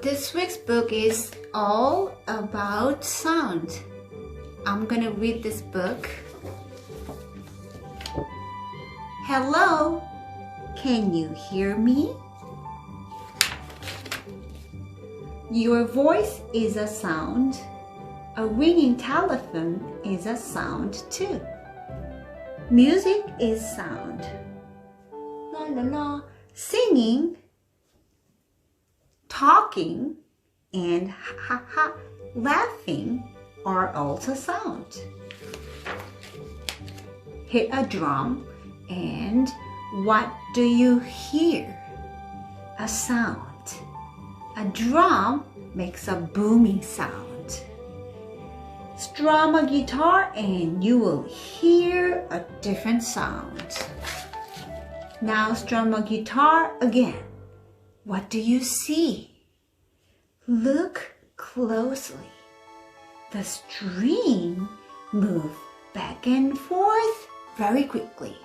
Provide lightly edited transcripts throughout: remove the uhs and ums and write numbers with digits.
This week's book is all about sound. I'm gonna read this book. Hello, can you hear me? Your voice is a sound. A ringing telephone is a sound too. Music is sound. La la la. Singing, talking, and ha ha ha, laughing are also sound. Hit a drum and what do you hear? A sound. A drum makes a booming sound. Strum a guitar and you will hear a different sound. Now strum a guitar again. What do you see? Look closely. The string moves back and forth very quickly.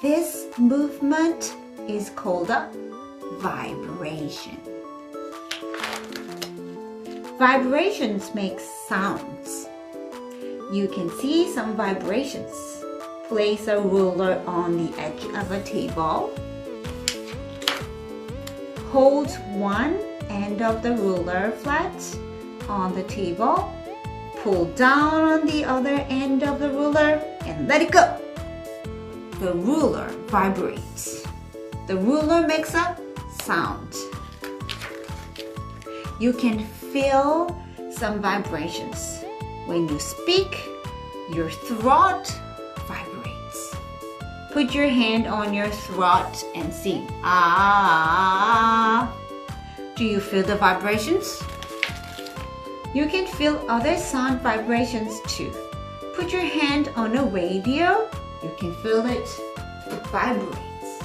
This movement is called a vibration. Vibrations make sounds. You can see some vibrations. Place a ruler on the edge of a table. Hold one end of the ruler flat on the table. Pull down on the other end of the ruler and let it go. The ruler vibrates. The ruler makes a sound. You can feel some vibrations. When you speak, your throat vibrates. Put your hand on your throat and sing. Ah. Do you feel the vibrations? You can feel other sound vibrations too. Put your hand on a radio. You can feel it. It vibrates.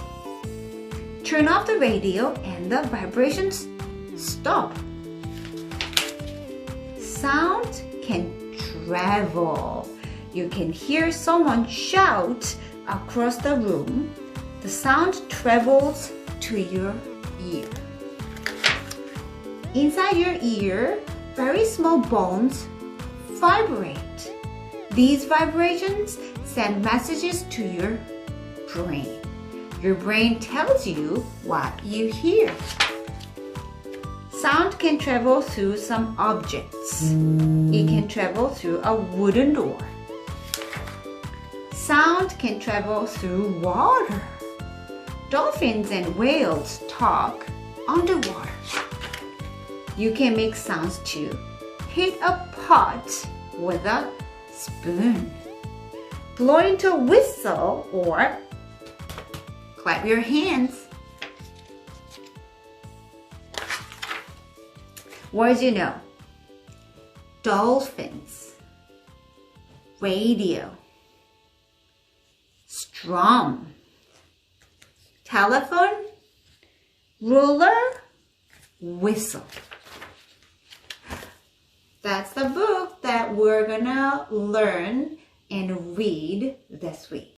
Turn off the radio and the vibrations stop. Sound can travel. You can hear someone shout across the room. The sound travels to your ear. Inside your ear, very small bones vibrate. These vibrations send messages to your brain. Your brain tells you what you hear. Sound can travel through some objects. It can travel through a wooden door. Sound can travel through water. Dolphins and whales talk underwater. You can make sounds too. Hit a pot with a spoon. Blow into a whistle or clap your hands. Words you know. Dolphins, radio, strum, telephone, ruler, whistle. That's the book that we're gonna learn and read this week.